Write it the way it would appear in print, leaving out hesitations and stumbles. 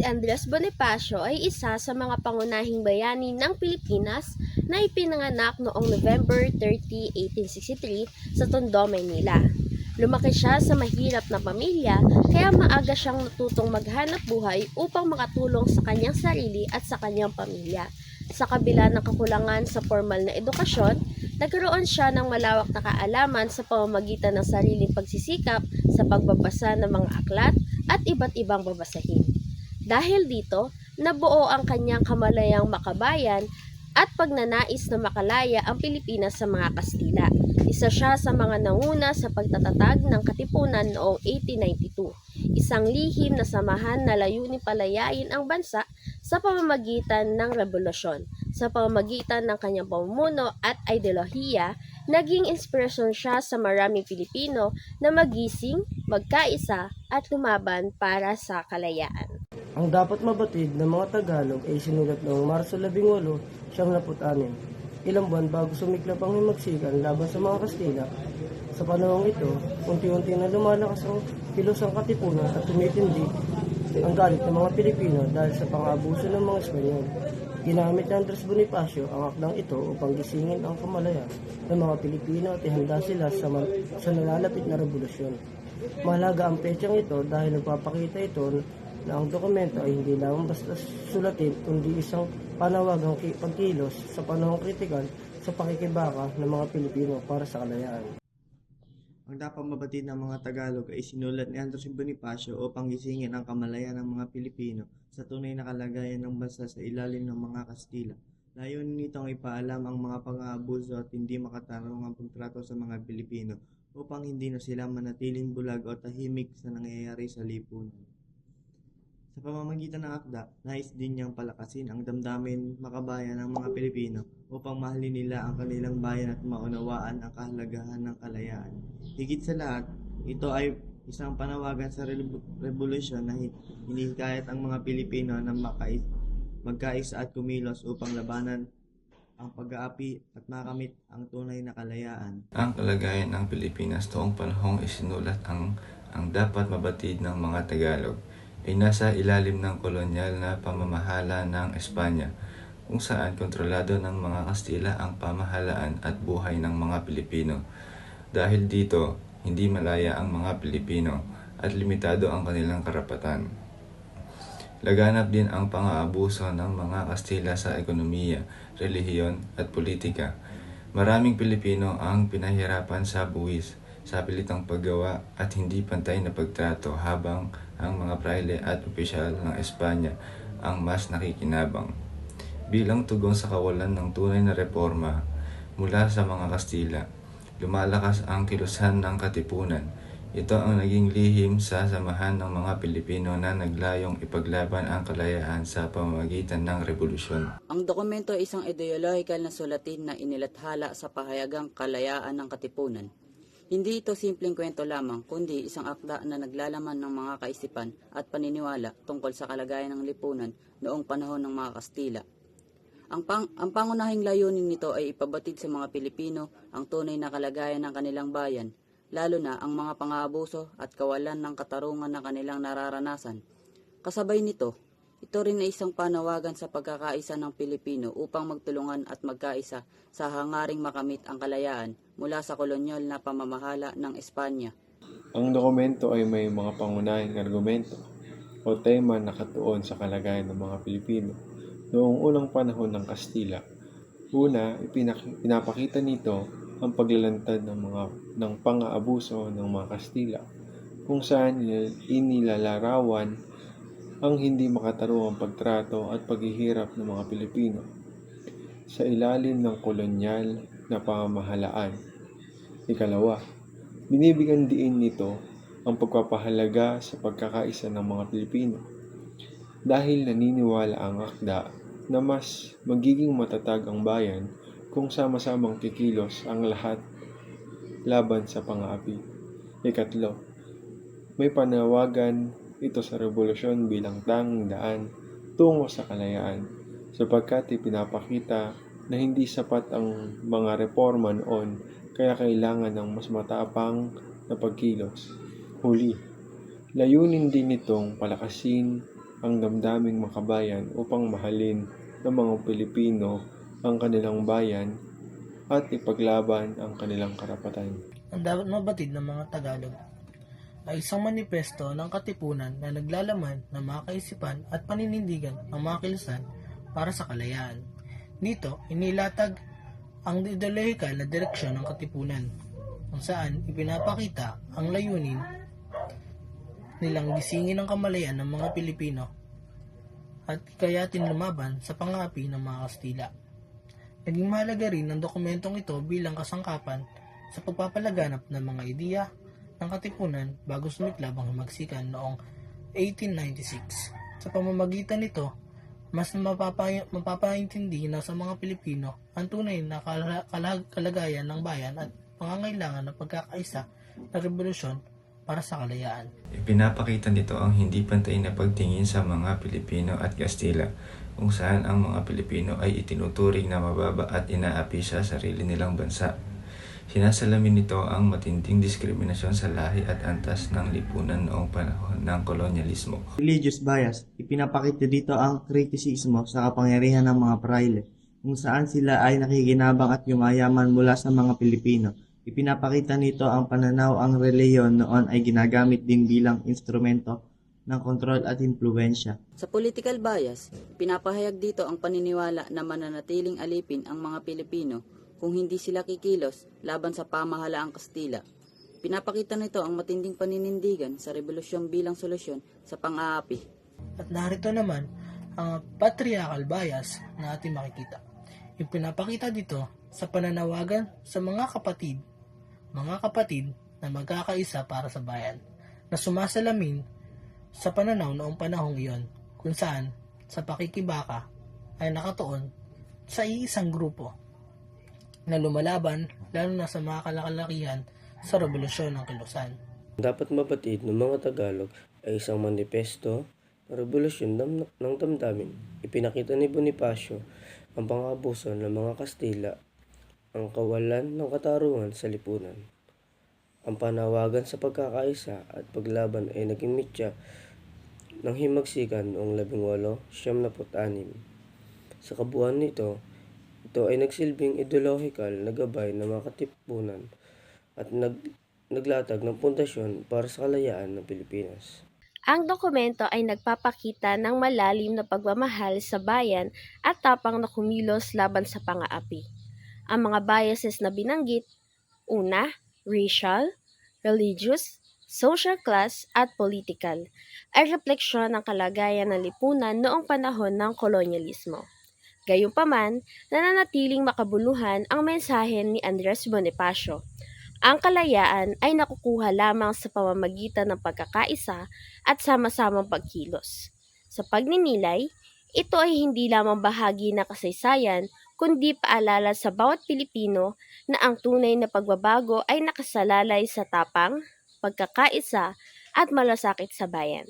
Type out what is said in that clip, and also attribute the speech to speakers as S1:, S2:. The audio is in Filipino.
S1: Andres Bonifacio ay isa sa mga pangunahing bayani ng Pilipinas na ipinanganak noong November 30, 1863 sa Tondo, Maynila. Lumaki siya sa mahirap na pamilya kaya maaga siyang natutong maghanap buhay upang makatulong sa kanyang sarili at sa kanyang pamilya. Sa kabila ng kakulangan sa formal na edukasyon, nagkaroon siya ng malawak na kaalaman sa pamamagitan ng sariling pagsisikap sa pagbabasa ng mga aklat at iba't ibang babasahin. Dahil dito, nabuo ang kanyang kamalayang makabayan at pagnanais na makalaya ang Pilipinas sa mga Kastila. Isa siya sa mga nanguna sa pagtatatag ng Katipunan noong 1892, isang lihim na samahan na layuning palayain ang bansa sa pamamagitan ng revolusyon. Sa pamamagitan ng kanyang pamumuno at ideolohiya, naging inspirasyon siya sa maraming Pilipino na magising, magkaisa at lumaban para sa kalayaan.
S2: Ang dapat mabatid ng mga Tagalog ay sinulat noong Marso 18, 1966, ilang buwan bago sumiklap ang himagsikan laban sa mga Kastila. Sa panahong ito, unti-unti na lumalakas ang kilos ng Katipunan at tumitindi ang galit ng mga Pilipino dahil sa pang-abuso ng mga Espanyol. Ginamit ni Andres Bonifacio ang akdang ito upang gisingin ang kamalayan ng mga Pilipino at ihanda sila sa nalalapit na revolusyon. Mahalaga ang petsang ito dahil nagpapakita ito na ang dokumento ay hindi lamang basta sulatin kundi isang panawagang pagkilos sa panahong kritikal sa pakikibaka ng mga Pilipino para sa kalayaan.
S3: Ang dapat mabatid ng mga Tagalog ay sinulat ni Andres Bonifacio upang gisingin ang kamalayan ng mga Pilipino sa tunay na kalagayan ng bansa sa ilalim ng mga Kastila. Layunin nitong ipaalam ang mga pang-aabuso at hindi makatarungang pagtrato sa mga Pilipino upang hindi na sila manatiling bulag o tahimik sa nangyayari sa lipunan. Sa pamamagitan ng akda, nais din niyang palakasin ang damdamin makabayan ng mga Pilipino upang mahalin nila ang kanilang bayan at maunawaan ang kahalagahan ng kalayaan. Higit sa lahat, ito ay isang panawagan sa revolusyon na hinihikayat ang mga Pilipino na magkaisa at kumilos upang labanan ang pag-aapi at makamit ang tunay na kalayaan.
S4: Ang kalagayan ng Pilipinas noong panahong isinulat ang dapat mabatid ng mga Tagalog ay nasa ilalim ng kolonyal na pamamahala ng Espanya, kung saan kontrolado ng mga Kastila ang pamahalaan at buhay ng mga Pilipino. Dahil dito, hindi malaya ang mga Pilipino at limitado ang kanilang karapatan. Laganap din ang pang-aabuso ng mga Kastila sa ekonomiya, relihiyon at politika. Maraming Pilipino ang pinahirapan sa buwis, sa pilitang paggawa at hindi pantay na pagtrato, habang ang mga praile at opisyal ng Espanya ang mas nakikinabang. Bilang tugon sa kawalan ng tunay na reforma mula sa mga Kastila, lumalakas ang kilusan ng Katipunan. Ito ang naging lihim sa samahan ng mga Pilipino na naglayong ipaglaban ang kalayaan sa pamamagitan ng revolusyon.
S5: Ang dokumento ay isang ideolohikal na sulatin na inilathala sa pahayagang kalayaan ng Katipunan. Hindi ito simpleng kwento lamang, kundi isang akda na naglalaman ng mga kaisipan at paniniwala tungkol sa kalagayan ng lipunan noong panahon ng mga Kastila. Ang pangunahing layunin nito ay ipabatid sa mga Pilipino ang tunay na kalagayan ng kanilang bayan, lalo na ang mga pang-aabuso at kawalan ng katarungan na kanilang nararanasan. Kasabay nito, ito rin ay isang panawagan sa pagkakaisa ng Pilipino upang magtulungan at magkaisa sa hangaring makamit ang kalayaan mula sa kolonyal na pamamahala ng Espanya.
S6: Ang dokumento ay may mga pangunahing argumento o tema na nakatuon sa kalagayan ng mga Pilipino noong unang panahon ng Kastila. Una, pinapakita nito ang paglalantad ng pang-aabuso ng mga Kastila, kung saan inilalarawan ang hindi makatarungang pagtrato at paghihirap ng mga Pilipino sa ilalim ng kolonyal na pamamahalaan. Ikalawa, binibigyan diin nito ang pagpapahalaga sa pagkakaisa ng mga Pilipino dahil naniniwala ang akda na mas magiging matatag ang bayan kung sama-samang kikilos ang lahat laban sa pang-aapi. Ikatlo, may panawagan ito sa revolusyon bilang tanging daan tungo sa kalayaan, sapagkat ipinapakita na hindi sapat ang mga reforma noon, kaya kailangan ng mas matapang na pagkilos. Huli, layunin din nitong palakasin ang damdaming makabayan upang mahalin ng mga Pilipino ang kanilang bayan at ipaglaban ang kanilang karapatan.
S2: Ang dapat mabatid ng mga Tagalog ay isang manipesto ng katipunan na naglalaman ng mga kaisipan at paninindigan ng mga kilusan para sa kalayaan. Dito, inilatag ang ideolohikal na direksyon ng katipunan, kung saan ipinapakita ang layunin nilang gisingin ang kamalayan ng mga Pilipino at ikayatin lumaban sa pang-aapi ng mga Kastila. Naging mahalaga rin ang dokumentong ito bilang kasangkapan sa pagpapalaganap ng mga ideya ng katipunan bago sumiklab ang himagsikan noong 1896. Sa pamamagitan nito, mas mapapaintindi na sa mga Pilipino ang tunay na kalagayan ng bayan at pangangailangan ng pagkakaisa na revolusyon para sa kalayaan.
S4: Ipinapakita nito ang hindi pantay na pagtingin sa mga Pilipino at Kastila, kung saan ang mga Pilipino ay itinuturing na mababa at inaapi sa sarili nilang bansa. Sinasalamin nito ang matinding diskriminasyon sa lahi at antas ng lipunan noong panahon ng kolonyalismo.
S3: Religious bias, ipinapakita dito ang kritisismo sa kapangyarihan ng mga praile, kung saan sila ay nakikinabang at yumayaman mula sa mga Pilipino. Ipinapakita nito ang pananaw ang relihiyon noon ay ginagamit din bilang instrumento ng kontrol at impluwensya.
S5: Sa political bias, pinapahayag dito ang paniniwala na mananatiling alipin ang mga Pilipino kung hindi sila kikilos laban sa pamahalaang Kastila. Pinapakita nito ang matinding paninindigan sa revolusyon bilang solusyon sa pang-aapi.
S2: At narito naman ang patriarchal bias na ating makikita. Ipinapakita dito sa pananawagan sa mga kapatid na magkakaisa para sa bayan, na sumasalamin sa pananaw noong panahong iyon, kung saan sa pakikibaka ay nakatuon sa iisang grupo na lumalaban lalo na sa mga kalakalakihan sa revolusyon ng kilusan.
S7: Dapat mabatid ng mga Tagalog ay isang manifesto ng revolusyon ng damdamin. Ipinakita ni Bonifacio ang pang-abuso ng mga Kastila, ang kawalan ng katarungan sa lipunan. Ang panawagan sa pagkakaisa at paglaban ay naging mitya ng himagsikan noong 1876. Sa kabuuan nito, ito ay nagsilbing ideolohikal na gabay ng mga katipunan at naglatag ng pundasyon para sa kalayaan ng Pilipinas.
S1: Ang dokumento ay nagpapakita ng malalim na pagmamahal sa bayan at tapang na kumilos laban sa pang-aapi. Ang mga biases na binanggit, una, racial, religious, social class at political, ay refleksyon ng kalagayan ng lipunan noong panahon ng kolonyalismo. Gayunpaman, nananatiling makabuluhan ang mensahe ni Andres Bonifacio. Ang kalayaan ay nakukuha lamang sa pamamagitan ng pagkakaisa at sama-samang pagkilos. Sa pagninilay, ito ay hindi lamang bahagi ng kasaysayan, kundi paalala sa bawat Pilipino na ang tunay na pagbabago ay nakasalalay sa tapang, pagkakaisa at malasakit sa bayan.